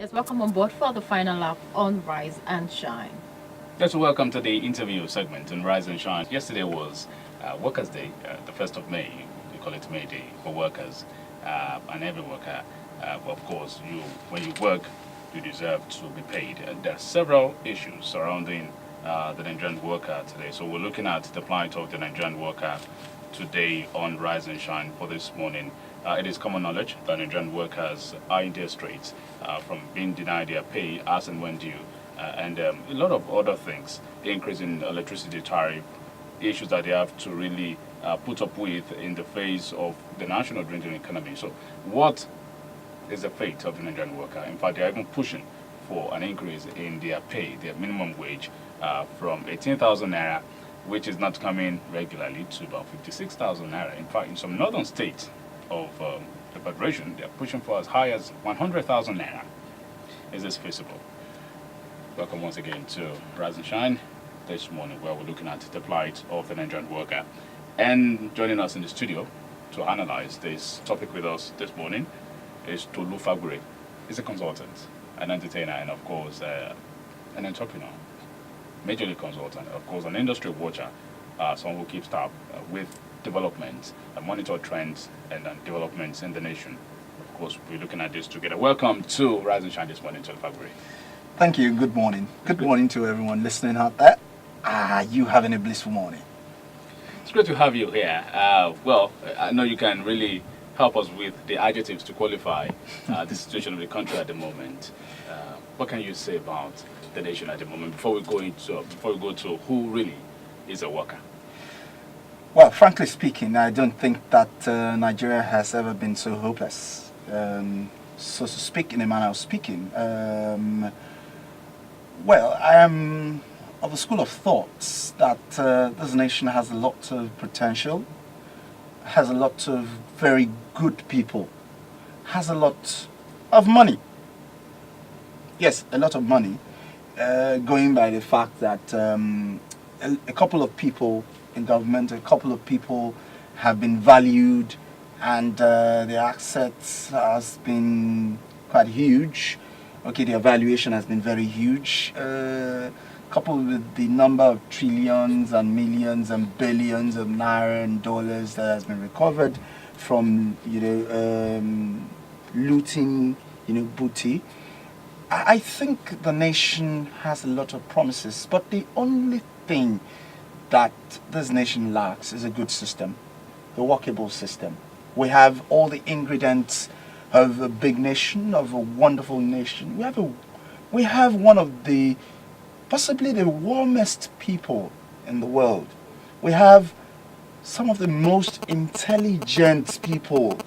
Yes, welcome on board for the final lap on Rise and Shine. Yes, welcome to the interview segment on Rise and Shine. Yesterday was Workers' Day, the 1st of May. We call it May Day for workers and every worker. Of course, when you work, you deserve to be paid. And there are several issues surrounding the Nigerian worker today. So we're looking at the plight of the Nigerian worker today on Rise and Shine for this morning. It is common knowledge that Nigerian workers are in their straits from being denied their pay as and when due, and a lot of other things, the increase in electricity tariff, issues that they have to really put up with in the face of the national dwindling economy. So what is the fate of the Nigerian worker? In fact, they are even pushing for an increase in their pay, their minimum wage, from 18,000 naira, which is not coming regularly, to about 56,000 naira. In fact, in some northern states of the Federation, they are pushing for as high as 100,000 naira. Is this feasible? Welcome once again to Rise and Shine this morning, where we're looking at the plight of the Nigerian worker. And joining us in the studio to analyze this topic with us this morning is Tolu Fagbure. He's a consultant, an entertainer, and of course, an entrepreneur, majorly consultant, of course, an industry watcher, someone who keeps tab with developments, monitor trends and developments in the nation. Of course, we're looking at this together. Welcome to Rise and Shine this morning, Tolu Fagbure. Thank you. Good morning. Good morning to everyone listening out there. You having a blissful morning. It's great to have you here. Well, I know you can really help us with the adjectives to qualify the situation of the country at the moment. What can you say about the nation at the moment before we go to who really is a worker? Well, frankly speaking, I don't think that Nigeria has ever been so hopeless. So to speak, in a manner of speaking, well, I am of the school of thoughts that this nation has a lot of potential, has a lot of very good people, has a lot of money. Yes, a lot of money, going by the fact that a couple of people in government, a couple of people have been valued and their assets has been quite huge. Okay, their valuation has been very huge, coupled with the number of trillions and millions and billions of naira and dollars that has been recovered from, looting, booty. I think the nation has a lot of promises, but the only thing that this nation lacks is a good system, a workable system. We have all the ingredients of a big nation, of a wonderful nation. We have one of the, possibly the warmest people in the world. We have some of the most intelligent people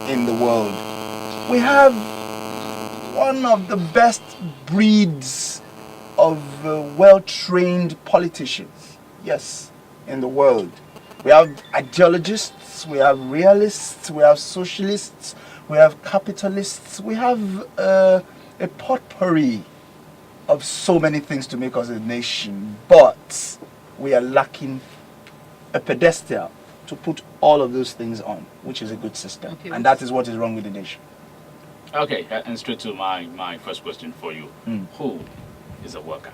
in the world. We have one of the best breeds of well-trained politicians, yes, in the world. We have ideologists, we have realists, we have socialists, we have capitalists, we have a potpourri of so many things to make us a nation, but we are lacking a pedestal to put all of those things on, which is a good system. Okay, and that is what is wrong with the nation. Okay, and straight to my first question for you. Who is a worker?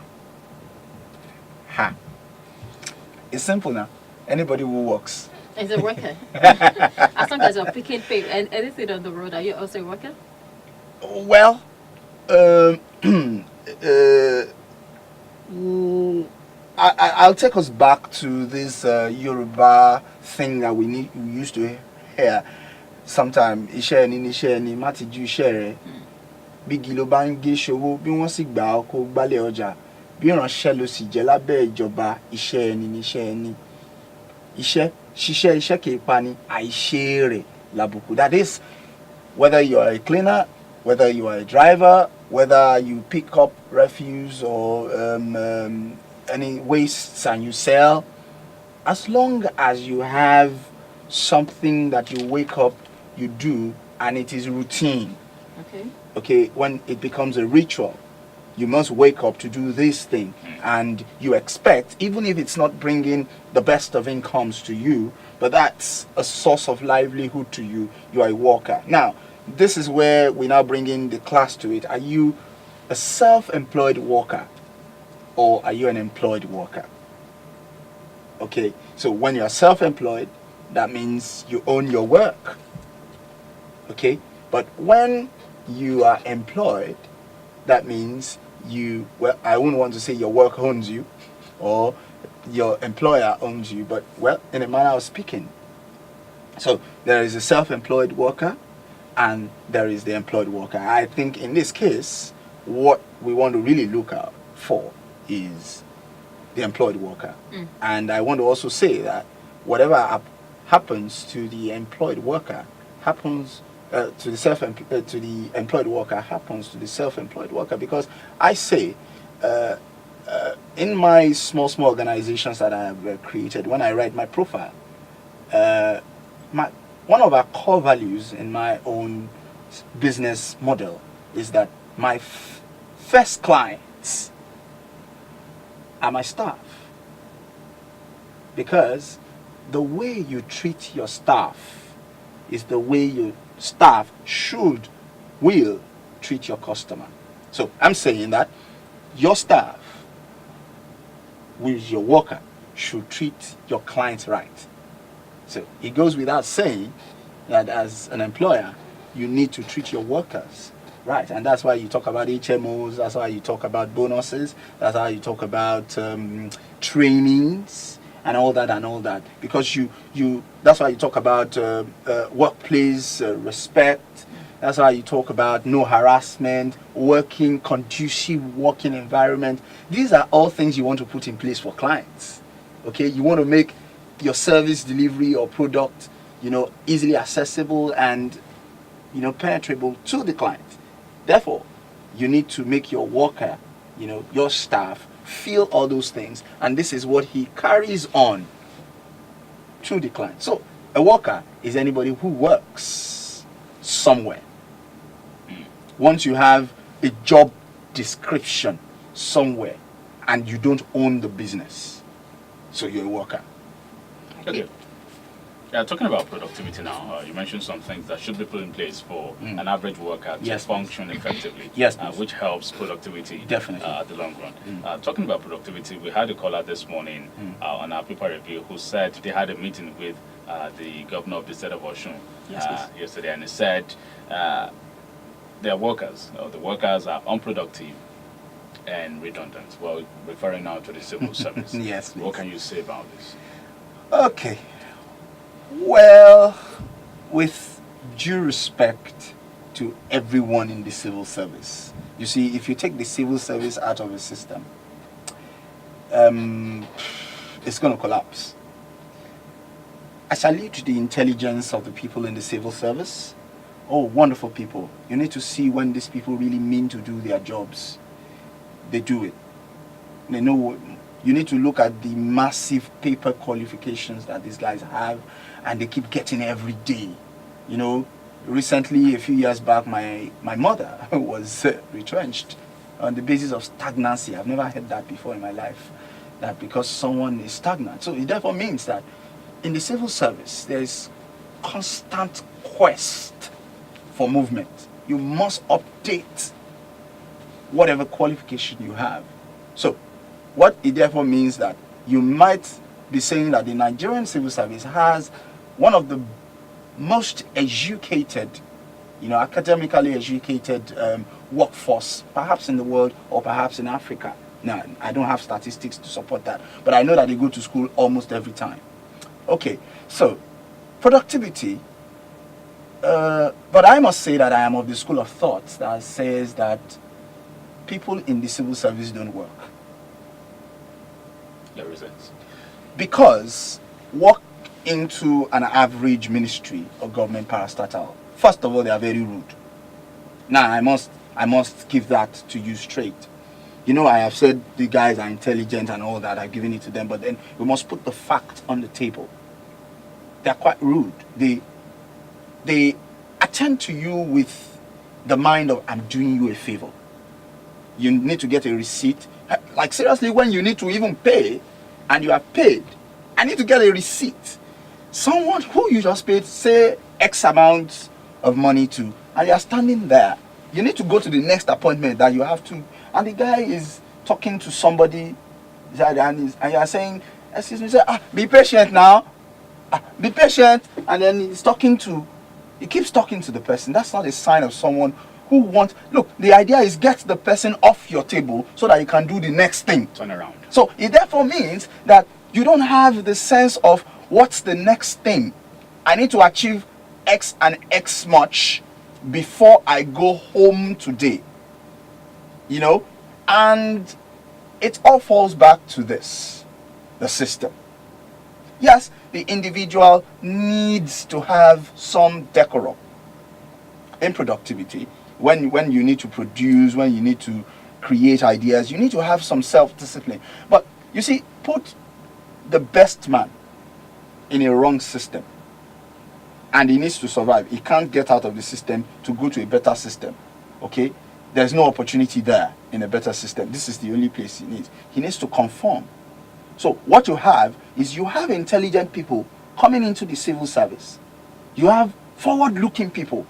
It's simple now. Anybody who works. Is a worker. As long as you're picking pay and anything on the road, are you also a worker? Well, I'll take us back to this Yoruba thing that we used to hear sometime. Iṣẹ́ ni má ti ju iṣẹ́ rẹ̀. Bí igi ló bá ń gé ṣòwò, bí wọ́n sì gbà ọ́ kó gbálẹ̀ ọjà. Bí ìránṣẹ́ ló sì jẹ́ lábẹ́ ìjọba, iṣẹ́ ẹni ni iṣẹ́ ẹni. Iṣẹ́ kìí pani, àìṣe rẹ̀ làbùkù. That is, whether you are a cleaner, whether you are a driver, whether you pick up refuse or any wastes and you sell, as long as you have something that you wake up, you do, and it is routine. Okay, when it becomes a ritual, you must wake up to do this thing, and you expect, even if it's not bringing the best of incomes to you, but that's a source of livelihood to you, you are a worker. Now, this is where we now bring in the class to it. Are you a self-employed worker or are you an employed worker? Okay, so when you're self-employed, that means you own your work. Okay, but when you are employed, that means you, well, I wouldn't want to say your work owns you or your employer owns you, but well, in a manner of speaking. So there is a self-employed worker and there is the employed worker. I think in this case, what we want to really look out for is the employed worker. And I want to also say that whatever happens to the employed worker happens to the employed worker happens to the self-employed worker, because I say in my small organizations that I have created, when I write my profile, one of our core values in my own business model is that my first clients are my staff, because the way you treat your staff is the way your staff will treat your customer. So I'm saying that your staff, with your worker, should treat your clients right. So it goes without saying that as an employer, you need to treat your workers right. And that's why you talk about HMOs, that's why you talk about bonuses, that's why you talk about trainings and all that, because that's why you talk about workplace respect. That's why you talk about no harassment, conducive working environment. These are all things you want to put in place for clients. Okay, you want to make your service delivery or product, easily accessible and, penetrable to the client. Therefore, you need to make your worker, your staff, feel all those things, and this is what he carries on to the client. So a worker is anybody who works somewhere. Once you have a job description somewhere and you don't own the business, so you're a worker. Okay. Yeah, talking about productivity now, you mentioned some things that should be put in place for an average worker to function effectively, which helps productivity definitely at the long run. Talking about productivity, we had a caller this morning on our paper review who said they had a meeting with the governor of the state of Osun yesterday, and he said their workers, the workers are unproductive and redundant. Well, referring now to the civil service. Yes, please. What can you say about this? Okay. Well, with due respect to everyone in the civil service, you see, if you take the civil service out of the system, it's going to collapse. I salute the intelligence of the people in the civil service. Oh, wonderful people. You need to see when these people really mean to do their jobs. They do it. They know. You need to look at the massive paper qualifications that these guys have, and they keep getting every day. Recently, a few years back, my mother was retrenched on the basis of stagnancy. I've never heard that before in my life, that because someone is stagnant. So it therefore means that in the civil service, there is constant quest for movement. You must update whatever qualification you have. So what it therefore means that you might be saying that the Nigerian civil service has one of the most educated, academically educated workforce, perhaps in the world or perhaps in Africa. Now, I don't have statistics to support that, but I know that they go to school almost every time. Okay, so productivity, but I must say that I am of the school of thought that says that people in the civil service don't work. There isn't. Because walk into an average ministry or government parastatal, first of all, they are very rude. Now, I must give that to you straight. I have said the guys are intelligent and all that, I've given it to them, but then we must put the fact on the table. They're quite rude. They attend to you with the mind of, I'm doing you a favor. You need to get a receipt. Like seriously, when you need to even pay and you are paid, I need to get a receipt. Someone who you just paid, say X amount of money to, and you're standing there. You need to go to the next appointment that you have to, and the guy is talking to somebody, and you're saying, excuse me, say, be patient now, be patient, and then he keeps talking to the person. That's not a sign of someone who wants, look, the idea is get the person off your table so that you can do the next thing. Turn around. So it therefore means that you don't have the sense of what's the next thing. I need to achieve X and X much before I go home today. You know? And it all falls back to this, the system. Yes, the individual needs to have some decorum in productivity. When you need to produce, when you need to create ideas, you need to have some self-discipline. But you see, put the best man in a wrong system and he needs to survive. He can't get out of the system to go to a better system. Okay? There's no opportunity there in a better system. This is the only place he needs. He needs to conform. So what you have is you have intelligent people coming into the civil service. You have forward-looking people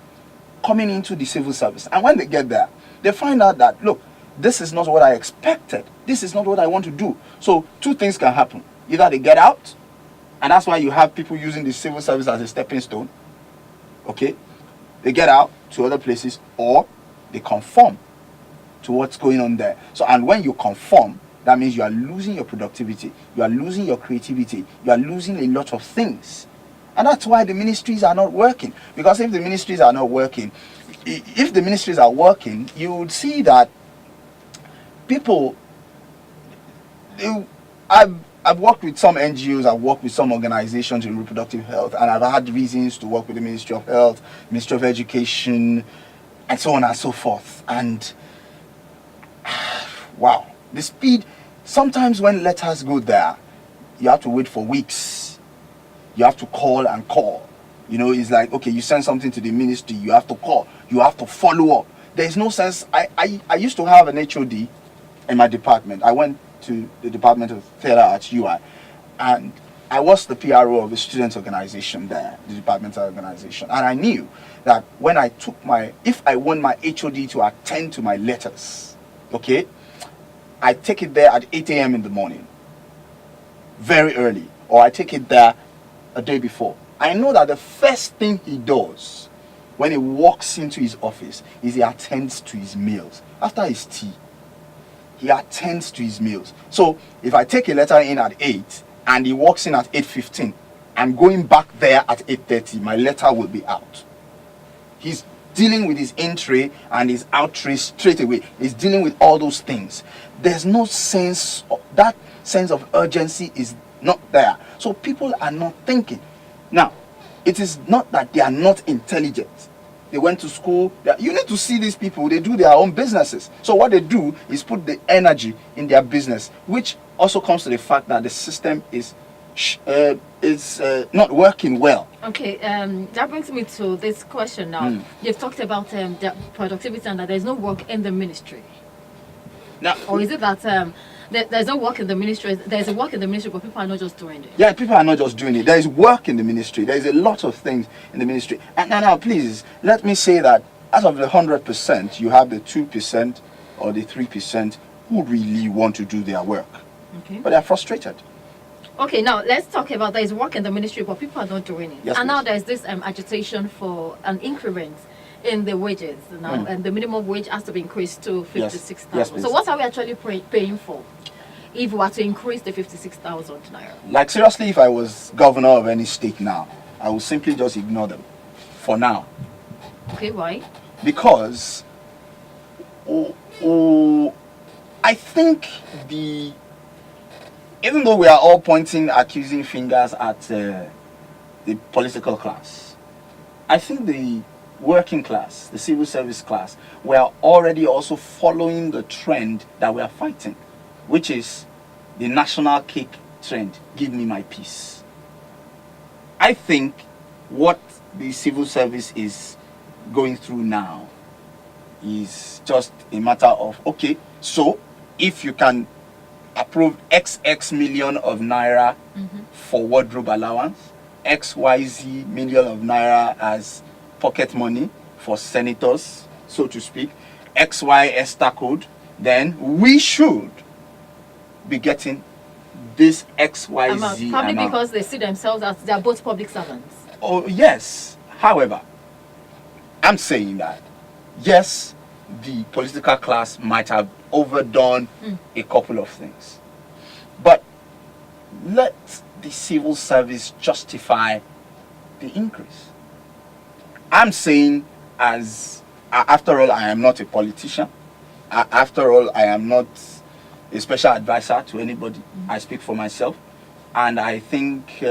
coming into the civil service. And when they get there, they find out that, look, this is not what I expected. This is not what I want to do. So two things can happen. Either they get out, and that's why you have people using the civil service as a stepping stone. Okay? They get out to other places, or they conform to what's going on there. So, and when you conform, that means you are losing your productivity, you are losing your creativity, you are losing a lot of things. And that's why the ministries are not working. Because if the ministries are not working, if the ministries are working, you would see that people, I've worked with some NGOs, I've worked with some organizations in reproductive health, and I've had reasons to work with the Ministry of Health, Ministry of Education, and so on and so forth. And wow, the speed, sometimes when letters go there, you have to wait for weeks. You have to call and call. You know, it's like, okay, you send something to the ministry, you have to call, you have to follow up. There's no sense. I used to have an HOD in my department. I went to the Department of Theatre at UI, and I was the PRO of a student organization there, the departmental organization. And I knew that when I took if I want my HOD to attend to my letters, okay, I take it there at 8 a.m. in the morning, very early, or I take it there a day before. I know that the first thing he does when he walks into his office is he attends to his meals. After his tea, he attends to his meals. So if I take a letter in at 8 and he walks in at 8:15, I'm going back there at 8:30, my letter will be out. He's dealing with his in tray and his out tray straight away. He's dealing with all those things. There's no sense, that sense of urgency is not there. So people are not thinking. Now, it is not that they are not intelligent. They went to school. You need to see these people. They do their own businesses. So what they do is put the energy in their business, which also comes to the fact that the system is not working well. Okay, that brings me to this question now. You've talked about the productivity and that there's no work in the ministry. Now, or is it that there's no work in the ministry? There's a work in the ministry, but people are not just doing it. Yeah, people are not just doing it. There is work in the ministry. There is a lot of things in the ministry. And now, please, let me say that out of the 100%, you have the 2% or the 3% who really want to do their work. Okay. But they're frustrated. Okay, now let's talk about there's work in the ministry, but people are not doing it. Yes, and now please. there's this agitation for an increment in the wages now, and the minimum wage has to be increased to 56,000. Yes, please. So what are we actually paying for if we were to increase the 56,000 naira? Like, seriously, if I was governor of any state now, I would simply just ignore them for now. Okay, why? Because I think even though we are all pointing accusing fingers at the political class, I think the working class, the civil service class, we are already also following the trend that we are fighting, which is the national cake trend, give me my peace. I think what the civil service is going through now is just a matter of, okay, so if you can approve XX million of naira for wardrobe allowance, XYZ million of naira as pocket money for senators, so to speak, XY ESTA code, then we should be getting this XYZ Probably amount. because they see themselves as they are both public servants. Oh, yes. However, I'm saying that, yes, the political class might have overdone a couple of things. But let the civil service justify the increase. I'm saying, after all, I am not a politician. After all, I am not a special advisor to anybody. I speak for myself. And I think,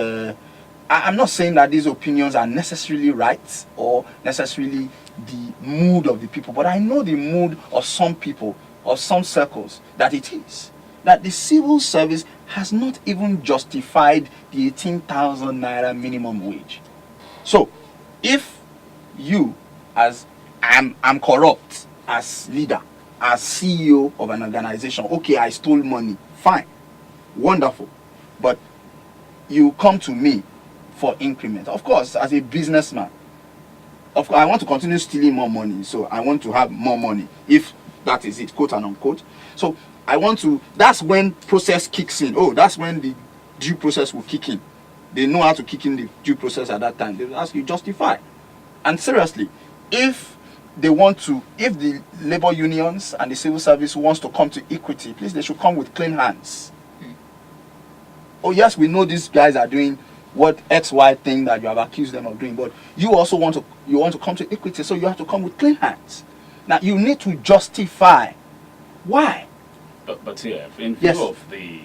I'm not saying that these opinions are necessarily right or necessarily the mood of the people, but I know the mood of some people, of some circles, that it is. That the civil service has not even justified the 18,000 naira minimum wage. So, if you, as I'm corrupt, as leader, as CEO of an organization, okay, I stole money, fine, wonderful, but you come to me for increment. Of course, as a businessman, of course, I want to continue stealing more money, so I want to have more money, if that is it, quote and unquote. So I want to, that's when process kicks in. Oh, that's when the due process will kick in. They know how to kick in the due process at that time. They will ask you, justify. And seriously, if they want to, if the labor unions and the civil service wants to come to equity, please, they should come with clean hands. Oh yes, we know these guys are doing what XY thing that you have accused them of doing, but you also want to come to equity, so you have to come with clean hands. Now you need to justify why. But here, in view of the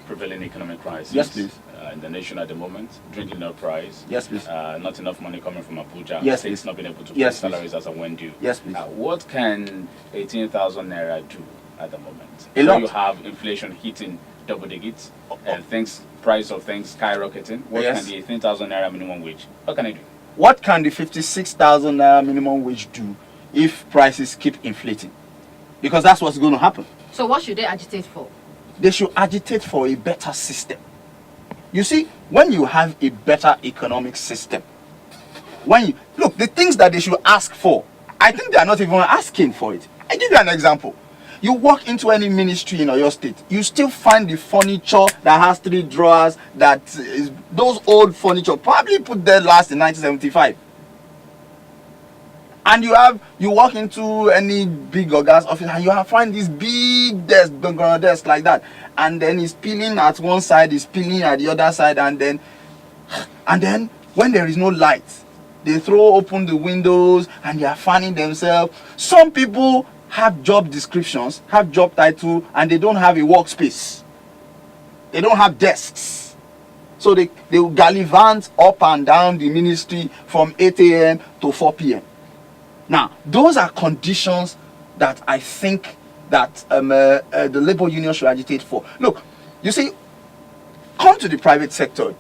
prevailing economic crisis, yes, please, in the nation at the moment, drinking no price, yes, please, not enough money coming from Abuja, yes, states not being able to pay yes, salaries as and when due. Yes, please. What can 18,000 naira do at the moment? A lot. You have inflation hitting double digits and price of things skyrocketing. What Yes. can the 18,000 naira minimum wage? What can it do? What can the 56,000 naira minimum wage do if prices keep inflating? Because that's what's going to happen. So what should they agitate for? They should agitate for a better system. You see, when you have a better economic system, when you look, the things that they should ask for, I think they are not even asking for it. I give you an example. You walk into any ministry in your state, you still find the furniture that has 3 drawers, that is those old furniture, probably put there last in 1975. And you walk into any big Oga's office and you find this big desk like that, and then it's peeling at one side, it's peeling at the other side, and then when there is no light, they throw open the windows and they are fanning themselves. Some people have job descriptions, have job title, and they don't have a workspace. They don't have desks. So they will gallivant up and down the ministry from 8 a.m. to 4 p.m. Now, those are conditions that I think that the labor union should agitate for. Look, you see, come to the private sector.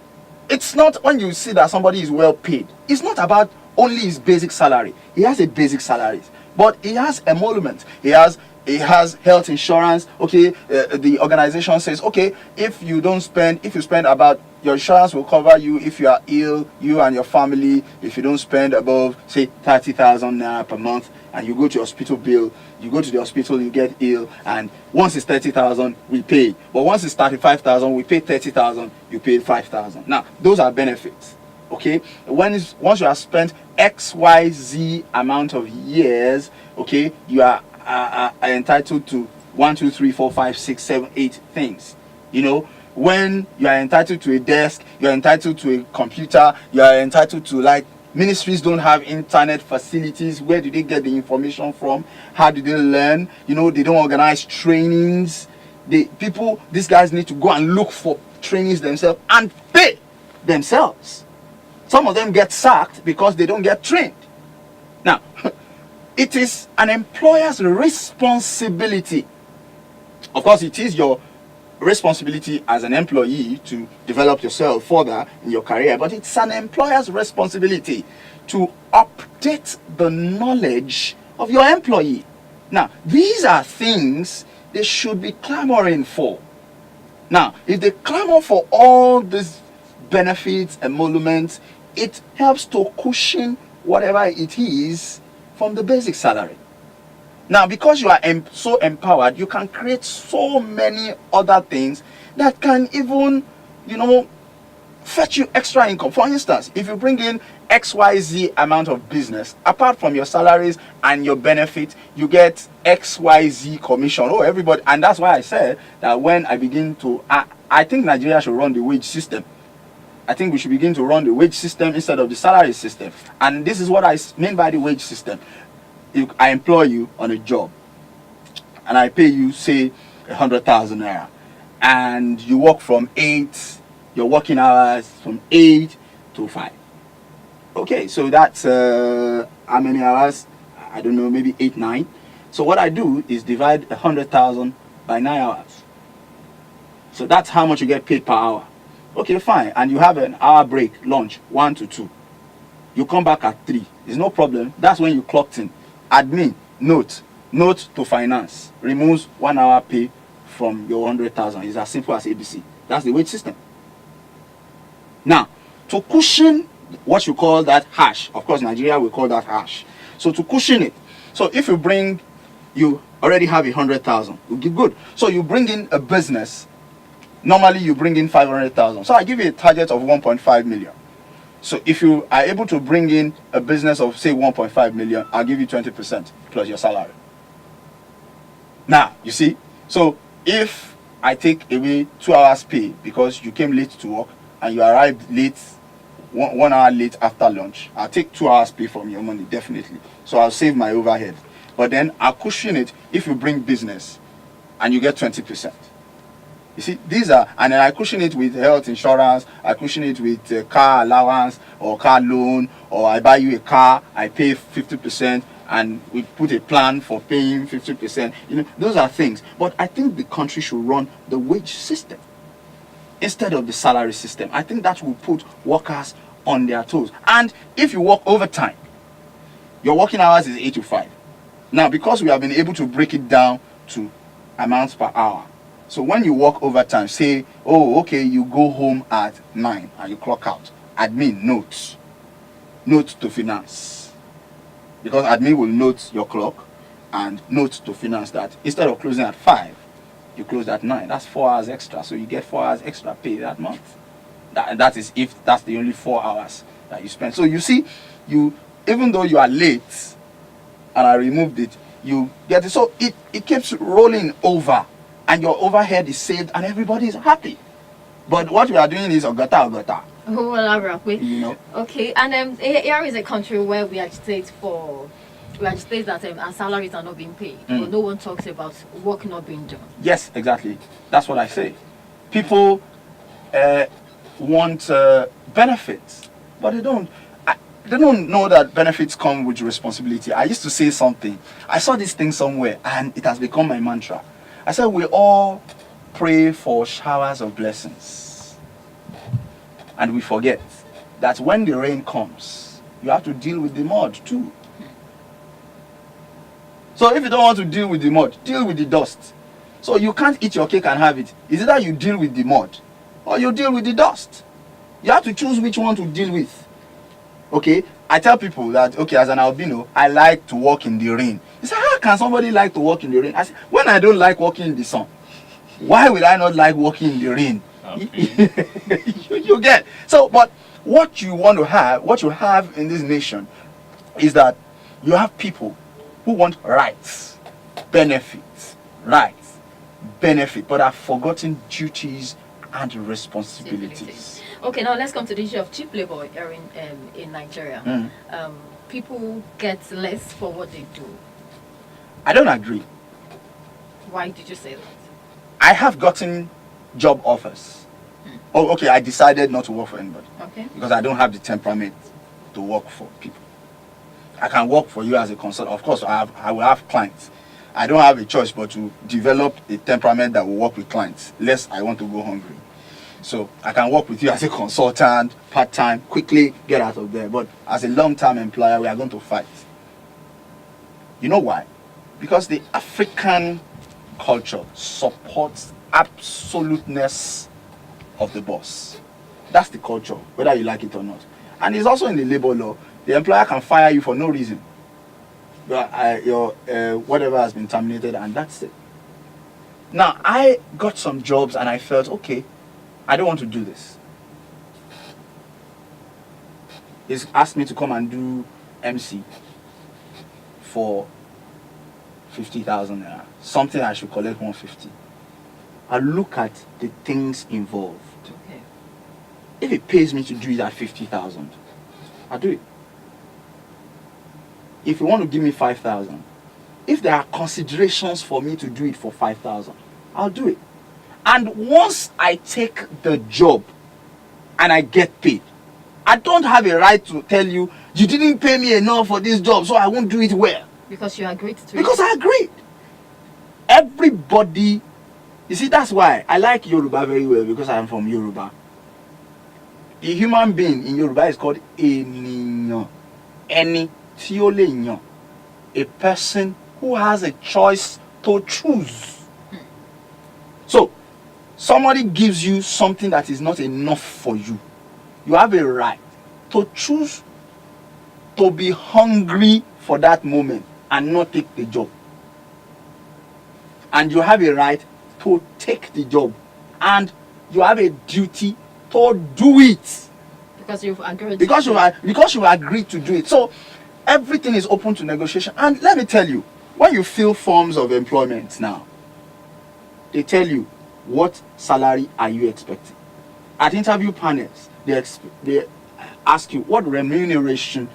It's not when you see that somebody is well paid. It's not about only his basic salary. He has a basic salary, but he has emolument. He has health insurance. Okay, the organization says, okay, if you spend about, your insurance will cover you if you are ill, you and your family, if you don't spend above, say, 30,000 naira per month, and you go to hospital bill, you go to the hospital, you get ill, and once it's 30,000, we pay. But once it's 35,000, we pay 30,000, you pay 5,000. Now, those are benefits. Okay, once you have spent XYZ amount of years, okay, you are entitled to 1, 2, 3, 4, 5, 6, 7, 8 things. You know, when you are entitled to a desk, you are entitled to a computer, you are entitled to, like, ministries don't have internet facilities. Where do they get the information from? How do they learn? You know, they don't organize trainings. These guys need to go and look for trainings themselves and pay themselves. Some of them get sacked because they don't get trained. Now, it is an employer's responsibility. Of course, it is your responsibility as an employee to develop yourself further in your career, but it's an employer's responsibility to update the knowledge of your employee. Now, these are things they should be clamoring for. Now, if they clamor for all these benefits, emoluments, it helps to cushion whatever it is from the basic salary. Now, because you are so empowered, you can create so many other things that can even, fetch you extra income. For instance, if you bring in XYZ amount of business, apart from your salaries and your benefit, you get XYZ commission. Oh, everybody. And that's why I said that when I begin to, I think Nigeria should run the wage system. I think we should begin to run the wage system instead of the salary system. And this is what I mean by the wage system. I employ you on a job and I pay you, say, 100,000 naira, and you work from 8, your working hours from 8 to 5. Okay, so that's how many hours? I don't know, maybe 8, 9. So what I do is divide 100,000 by 9 hours. So that's how much you get paid per hour. Okay, fine. And you have an hour break, lunch, 1 to 2. You come back at 3. It's no problem. That's when you clocked in. Admin, note to finance removes 1 hour pay from your 100,000. It's as simple as ABC. That's the wage system. Now, to cushion what you call that hash, of course Nigeria will call that hash. So to cushion it, so if you already have 100,000, you give good. So you bring in a business, normally you bring in 500,000. So I give you a target of 1.5 million. So if you are able to bring in a business of say 1.5 million, I'll give you 20% plus your salary. Now, you see, so if I take away 2 hours pay because you came late to work and you arrived late, 1 hour late after lunch, I'll take 2 hours pay from your money, definitely. So I'll save my overhead. But then I'll cushion it if you bring business and you get 20%. You see, these are, and then I cushion it with health insurance, I cushion it with car allowance or car loan, or I buy you a car, I pay 50%, and we put a plan for paying 50%. Those are things. But I think the country should run the wage system instead of the salary system. I think that will put workers on their toes. And if you work overtime, your working hours is 8 to 5. Now, because we have been able to break it down to amounts per hour, so when you work overtime, say, oh, okay, you go home at 9 and you clock out. Admin, note to finance. Because admin will note your clock and note to finance that instead of closing at 5, you close at 9. That's 4 hours extra. So you get 4 hours extra pay that month. That is if that's the only 4 hours that you spend. So you see, even though you are late and I removed it, you get it. So it keeps rolling over. And your overhead is saved and everybody is happy. But what we are doing is ogata. Oh, well, Okay, and here is a country where we agitate that our salaries are not being paid, but no one talks about work not being done. Yes, exactly. That's what I say. People want benefits, but they don't. They don't know that benefits come with responsibility. I used to say something. I saw this thing somewhere, and it has become my mantra. I said we all pray for showers of blessings, and we forget that when the rain comes, you have to deal with the mud too. So if you don't want to deal with the mud, deal with the dust. So you can't eat your cake and have it. It's either you deal with the mud or you deal with the dust. You have to choose which one to deal with. Okay, I tell people that, okay, as an albino, I like to walk in the rain. They say, how can somebody like to walk in the rain? I say, when I don't like walking in the sun, why will I not like walking in the rain? Okay. you get. So, but what you want to have, what you have in this nation is that you have people who want rights, benefits, but have forgotten duties and responsibilities. Okay, now let's come to the issue of cheap labor here in Nigeria. People get less for what they do. I don't agree. Why did you say that? I have gotten job offers. Oh, okay, I decided not to work for anybody. Okay. Because I don't have the temperament to work for people. I can work for you as a consultant. Of course, I will have clients. I don't have a choice but to develop a temperament that will work with clients, lest I want to go hungry. So I can work with you as a consultant, part-time, quickly get out of there. But as a long-term employer, we are going to fight. You know why? Because the African culture supports absoluteness of the boss. That's the culture, whether you like it or not. And it's also in the labor law. The employer can fire you for no reason. Your whatever has been terminated, and that's it. Now, I got some jobs and I felt, okay, I don't want to do this. He's asked me to come and do MC for 50,000 naira. Something I should collect 150. I look at the things involved. Okay. If it pays me to do it at 50,000, I'll do it. If you want to give me 5,000, if there are considerations for me to do it for 5,000, I'll do it. And once I take the job and I get paid, I don't have a right to tell you, you didn't pay me enough for this job, so I won't do it well. Because you agreed to Because it. I agreed. Everybody, you see, that's why I like Yoruba very well, because I'm from Yoruba. A human being in Yoruba is called Eniyan. Eni tí ó lè yàn. A person who has a choice to choose. So, somebody gives you something that is not enough for you. You have a right to choose to be hungry for that moment and not take the job. And you have a right to take the job. And you have a duty to do it. Because you've agreed Because to it. because you agreed to do it. So everything is open to negotiation. And let me tell you, when you fill forms of employment now, they tell you what salary are you expecting. At interview panels, they ask you what remuneration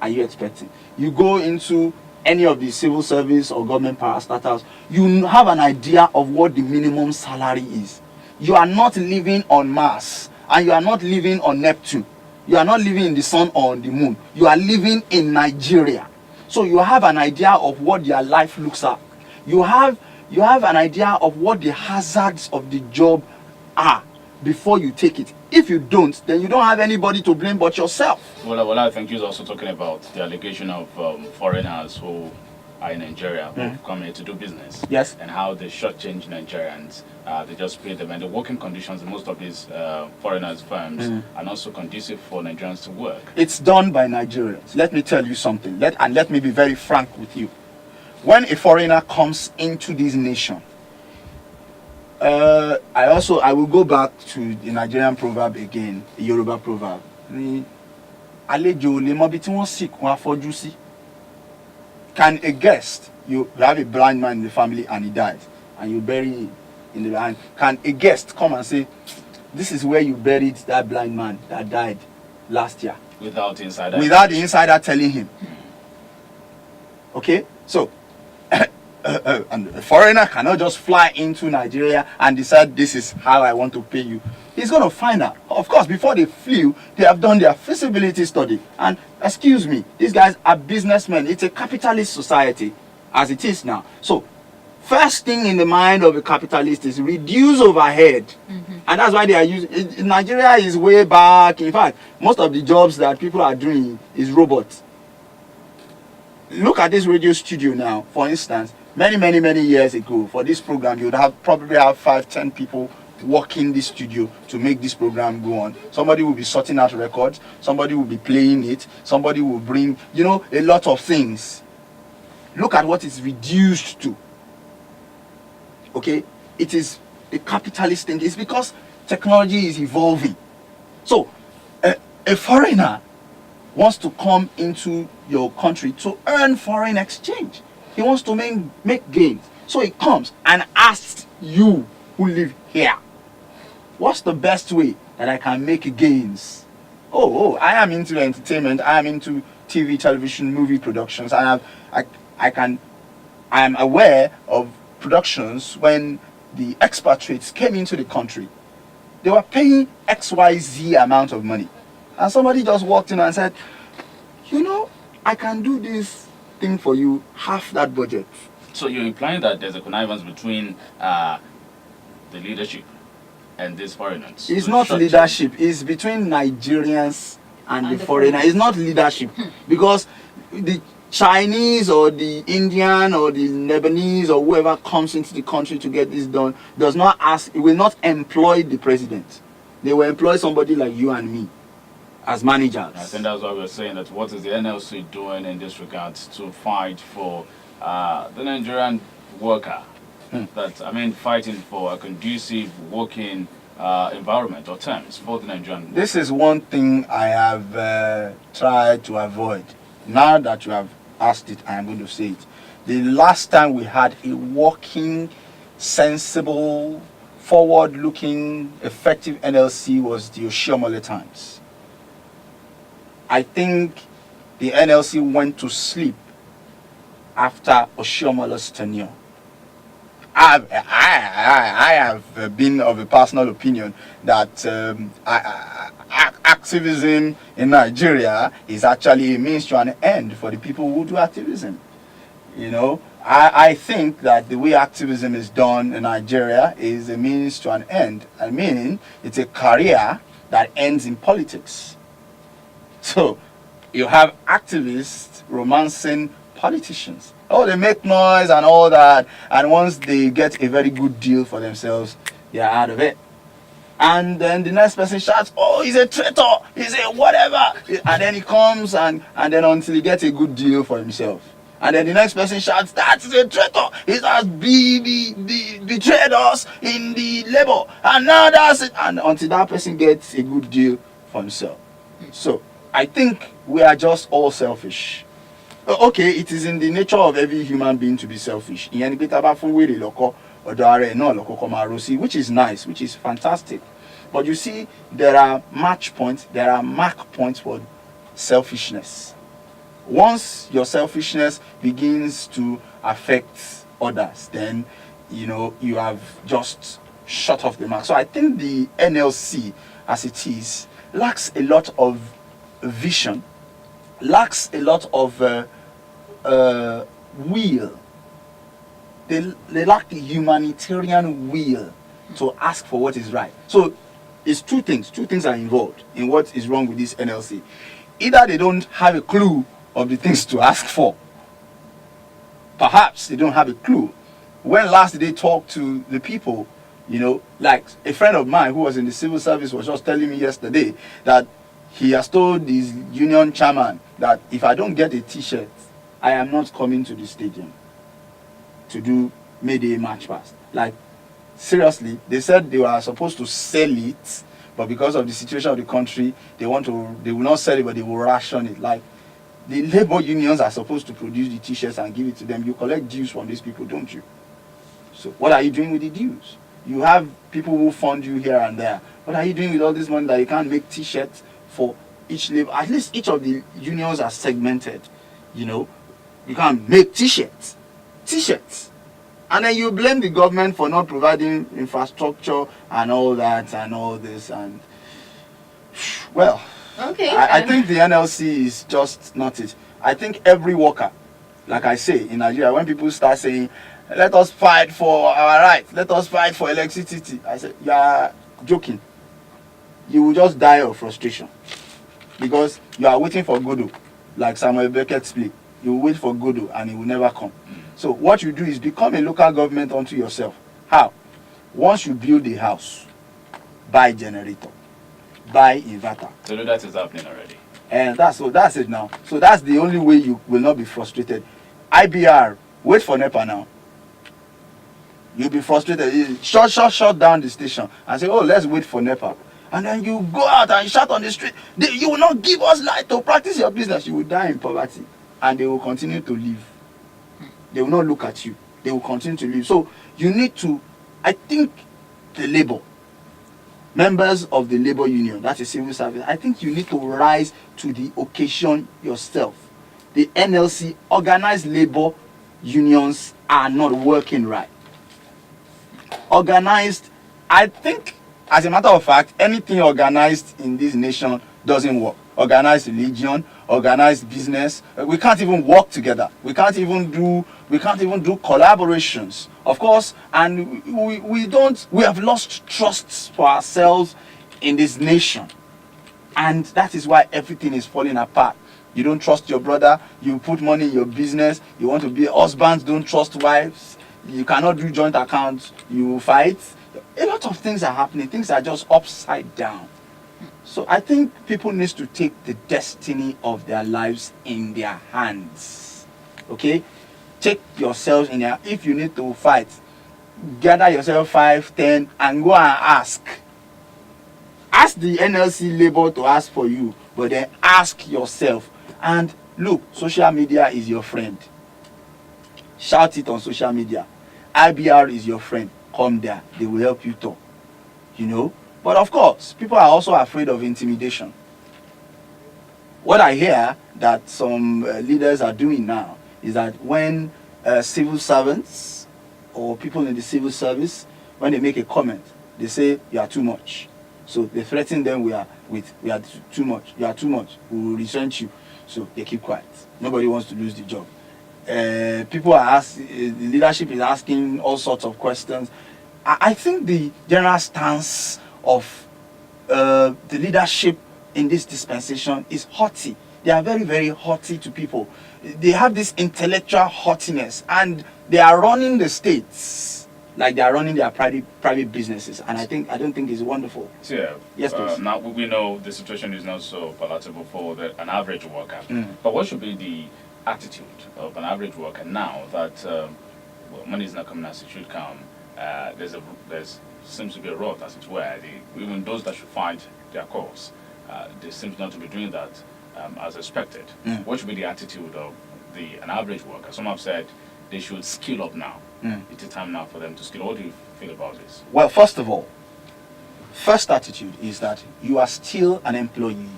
are you expecting. You go into any of the civil service or government parastatals, you have an idea of what the minimum salary is. You are not living on Mars, and you are not living on Neptune. You are not living in the sun or on the moon. You are living in Nigeria. So you have an idea of what your life looks like. You have an idea of what the hazards of the job are before you take it. If you don't, then you don't have anybody to blame but yourself. Well, I think you're also talking about the allegation of foreigners who are in Nigeria who've come here to do business. Yes. And how they shortchange Nigerians. They just pay them. And the working conditions in most of these foreigners' firms are not so conducive for Nigerians to work. It's done by Nigerians. Let me tell you something. Let me be very frank with you. When a foreigner comes into this nation, I will go back to the Nigerian proverb again, the Yoruba proverb. Àlejò lè mọ bí tí wọ́n sick wọ́n afọ́jú sí. Can a guest, you have a blind man in the family and he dies, and you bury him in the land. Can a guest come and say, this is where you buried that blind man that died last year? Without the insider. Without the insider telling him. Okay? So, and a foreigner cannot just fly into Nigeria and decide this is how I want to pay you. He's going to find out. Of course, before they flew, they have done their feasibility study. And excuse me, these guys are businessmen. It's a capitalist society as it is now. So, first thing in the mind of a capitalist is reduce overhead. And that's why they are using... Nigeria is way back. In fact, most of the jobs that people are doing is robots. Look at this radio studio now, for instance. Many years ago, for this program, you would probably have 5-10 people working this studio to make this program go on. Somebody will be sorting out records, somebody will be playing it, somebody will bring, a lot of things. Look at what it's reduced to. Okay? It is a capitalist thing. It's because technology is evolving. So, a foreigner wants to come into your country to earn foreign exchange. He wants to make gains. So he comes and asks you who live here, what's the best way that I can make gains? Oh, I am into entertainment. I am into TV, television, movie productions. I am aware of productions when the expatriates came into the country. They were paying XYZ amount of money. And somebody just walked in and said, I can do this thing for you, half that budget. So you're implying that there's a connivance between the leadership and these foreigners? It's not leadership. It's between Nigerians and the foreigner. It's not leadership. Because the Chinese or the Indian or the Lebanese or whoever comes into the country to get this done will not employ the president. They will employ somebody like you and me. as managers. I think that's why we're saying that what is the NLC doing in this regard to fight for the Nigerian worker? That, I mean, fighting for a conducive working environment or terms for the Nigerian. This is one thing I have tried to avoid. Now that you have asked it, I am going to say it. The last time we had a working, sensible, forward-looking, effective NLC was the Oshiomhole times. I think the NLC went to sleep after Oshiomhole's tenure. I have been of a personal opinion that activism in Nigeria is actually a means to an end for the people who do activism. You know, I think that the way activism is done in Nigeria is a means to an end. I mean, it's a career that ends in politics. So, you have activists romancing politicians. Oh, they make noise and all that, and once they get a very good deal for themselves, they are out of it. And then the next person shouts, oh, he's a traitor, he's a whatever, and then he comes and then until he gets a good deal for himself. And then the next person shouts, that's a traitor, he has betrayed us in the labor, and now that's it, and until that person gets a good deal for himself. So, I think we are just all selfish. Okay, it is in the nature of every human being to be selfish. Which is nice, which is fantastic. But you see, there are match points, there are mark points for selfishness. Once your selfishness begins to affect others, then you have just shut off the mark. So I think the NLC, as it is, lacks a lot of vision, lacks a lot of will. They lack the humanitarian will to ask for what is right. So it's two things are involved in what is wrong with this NLC. Either they don't have a clue of the things to ask for. Perhaps they don't have a clue. When last did they talk to the people? Like a friend of mine who was in the civil service was just telling me yesterday that he has told his union chairman that if I don't get a t-shirt, I am not coming to the stadium to do May Day March Past. Like, seriously, they said they were supposed to sell it, but because of the situation of the country, they will not sell it, but they will ration it. Like, the labor unions are supposed to produce the t-shirts and give it to them. You collect dues from these people, don't you? So what are you doing with the dues? You have people who fund you here and there. What are you doing with all this money that you can't make t-shirts for each labor? At least each of the unions are segmented, You can't make t-shirts. And then you blame the government for not providing infrastructure and all that and all this. And, well, okay. I think the NLC is just not it. I think every worker, like I say, in Nigeria, when people start saying, let us fight for our rights, let us fight for electricity, I say, you are joking. You will just die of frustration. Because you are waiting for Godot, like Samuel Beckett's play. You will wait for Godot and it will never come. So what you do is become a local government unto yourself. How? Once you build a house, buy generator, buy inverter. So that is happening already. And that's it now. So that's the only way you will not be frustrated. IBR, wait for NEPA now. You'll be frustrated. Shut down the station and say, oh, let's wait for NEPA. And then you go out and shout on the street. You will not give us light to practice your business. You will die in poverty. And they will continue to live. They will not look at you. They will continue to live. So you need to, I think the labor, members of the labor union, that's a civil service, I think you need to rise to the occasion yourself. The NLC, organized labor unions, are not working right. Organized, I think, as a matter of fact, anything organized in this nation doesn't work. Organized religion, organized business, we can't even work together. We can't even do collaborations. Of course, and we have lost trust for ourselves in this nation. And that is why everything is falling apart. You don't trust your brother, you put money in your business, you want to be husbands, don't trust wives, you cannot do joint accounts, you fight. A lot of things are happening, things are just upside down. So I think people need to take the destiny of their lives in their hands. Okay? Take yourselves in your, if you need to fight, gather yourself 5, 10, and go and ask. Ask the NLC labor to ask for you, but then ask yourself. And look, social media is your friend. Shout it on social media. IBR is your friend. Come there. They will help you talk. You know? But of course, people are also afraid of intimidation. What I hear that some leaders are doing now is that when civil servants or people in the civil service, when they make a comment, they say, you are too much. So they threaten them, we are too much, you are too much, we will resent you. So they keep quiet. Nobody wants to lose the job. People are asking, the leadership is asking all sorts of questions. I think the general stance of the leadership in this dispensation is haughty. They are very, very haughty to people. They have this intellectual haughtiness, and they are running the states like they are running their private businesses. And I don't think it's wonderful. So, yeah, yes, please. Now we know the situation is not so palatable for an average worker. But what should be the attitude of an average worker now that money is not coming as it should come? There's seems to be a rot, as it were. Even those that should fight their cause, they seem not to be doing that as expected. What should be the attitude of an average worker? Some have said they should skill up now. It's a time now for them to skill. What do you feel about this? Well, first of all, first attitude is that you are still an employee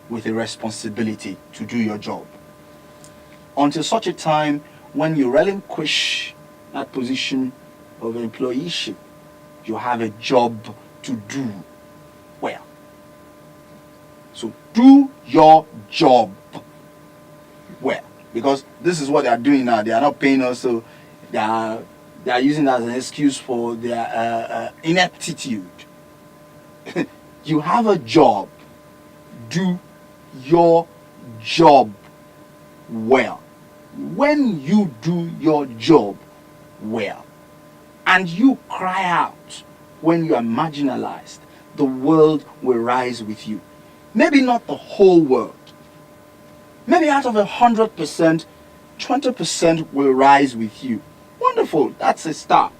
with a responsibility to do your job. Until such a time when you relinquish that position of employeeship, you have a job to do well. So do your job well, because this is what they are doing now. They are not paying us, so they are using that as an excuse for their ineptitude. You have a job. Do your job well. When you do your job well, and you cry out when you are marginalized, the world will rise with you. Maybe not the whole world. Maybe out of 100%, 20% will rise with you. Wonderful, that's a start.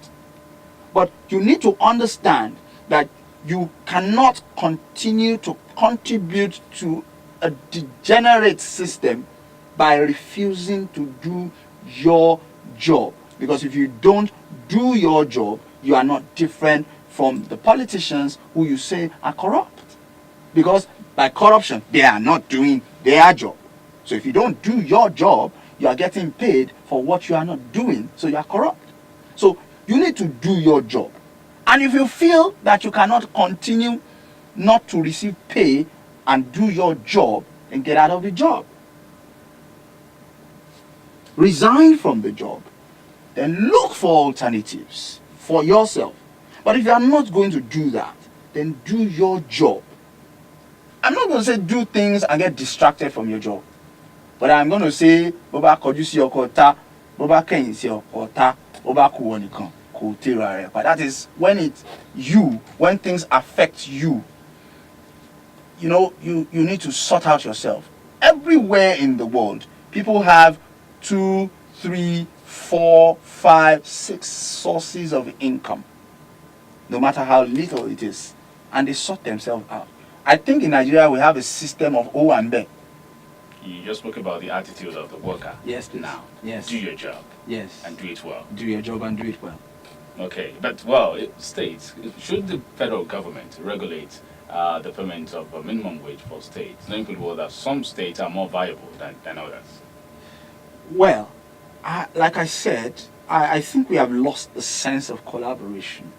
But you need to understand that you cannot continue to contribute to a degenerate system by refusing to do your job. Because if you don't do your job, you are not different from the politicians who you say are corrupt. Because by corruption, they are not doing their job. So if you don't do your job, you are getting paid for what you are not doing, so you are corrupt. So you need to do your job. And if you feel that you cannot continue not to receive pay and do your job, then get out of the job. Resign from the job. Then look for alternatives for yourself. But if you are not going to do that, then do your job. I'm not going to say do things and get distracted from your job. But I'm going to say, Boba Kojusi Okota, Boba Kensi Okota, Boba Kuwonikan, Kutirare. But that is when when things affect you, you know, you need to sort out yourself. Everywhere in the world, people have 2, 3, 4, 5, 6 sources of income, no matter how little it is, and they sort themselves out. I think in Nigeria we have a system of O and B. You just spoke about the attitude of the worker. Yes, please. Now, yes. Do your job. Yes. And do it well. Do your job and do it well. Okay, but well, states, should the federal government regulate the payment of a minimum wage for states, knowing full well that some states are more viable than others? Well, like I said, I think we have lost the sense of collaboration.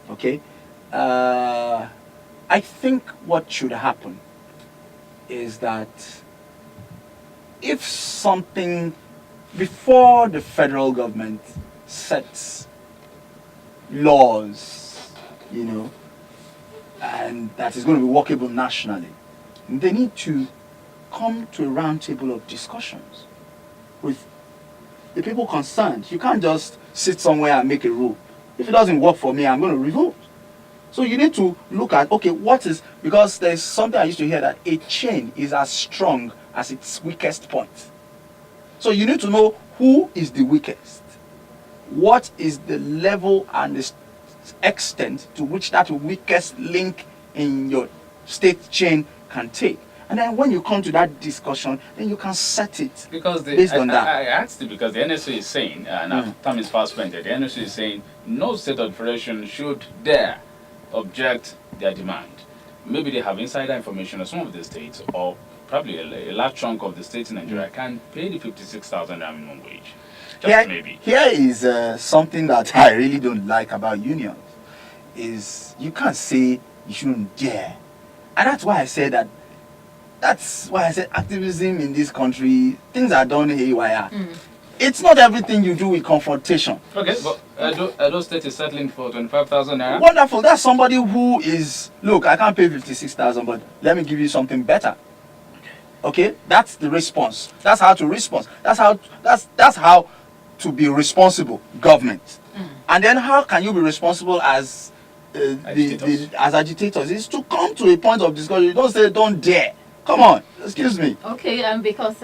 Okay? I think what should happen is that if something, before the federal government sets laws, you know, and that is going to be workable nationally, they need to come to a round table of discussions with the people concerned. You can't just sit somewhere and make a rule. If it doesn't work for me, I'm going to revolt. So you need to look at, okay, what is, because there's something I used to hear that a chain is as strong as its weakest point. So you need to know who is the weakest. What is the level and the extent to which that weakest link in your state chain can take. And then when you come to that discussion, then you can set it because based on that. I asked it because the NSA is saying, now time is fast spent, the NSA is saying no state or federation should dare object their demand. Maybe they have insider information of some of the states, or probably a large chunk of the states in Nigeria can pay the 56,000 minimum wage. Just maybe. Here is something that I really don't like about unions, is you can't say you shouldn't dare. And that's why I said activism in this country, things are done haywire. It's not everything you do with confrontation. Okay, but Edo State is settling for 25,000 naira. Wonderful. That's somebody who is, look, I can't pay 56,000, but let me give you something better. Okay, that's the response. That's how to respond. That's how to be responsible government. And then how can you be responsible as agitators? Is to come to a point of discussion. You don't say don't dare. Come on, excuse me. Okay, because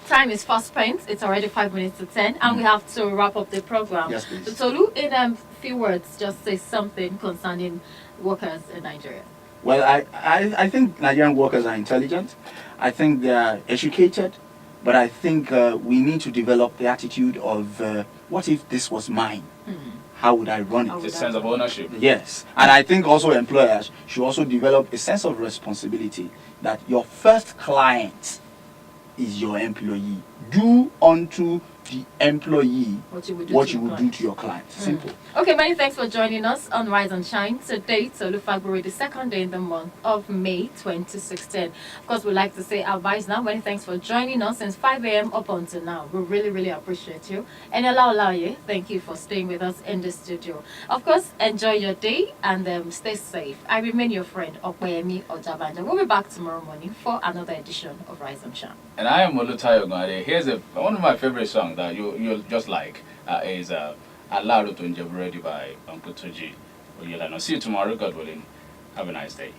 time is fast spent. It's already 5 minutes to 10, and we have to wrap up the program. Yes, please. So Tolu, in a few words, just say something concerning workers in Nigeria. Well, I think Nigerian workers are intelligent. I think they are educated. But I think we need to develop the attitude of what if this was mine? How would I run it? The sense of ownership. Yes. And I think also employers should also develop a sense of responsibility that your first client is your employee. Do unto the employee what you would do to your client. Simple. Okay, many thanks for joining us on Rise and Shine. Today, Tolu Fagbore, the second day in the month of May 2016. Of course, we'd like to say our bye now. Many thanks for joining us since 5 a.m. up until now. We really, really appreciate you. And Olaye, thank you for staying with us in the studio. Of course, enjoy your day and stay safe. I remain your friend, Okweyemi Ojabanja. We'll be back tomorrow morning for another edition of Rise and Shine. And I am Olutayo Gwade. Here's one of my favorite songs that you'll just like is Alaro Tunjaburedi by Uncle Tuji. See you tomorrow, God willing. Have a nice day.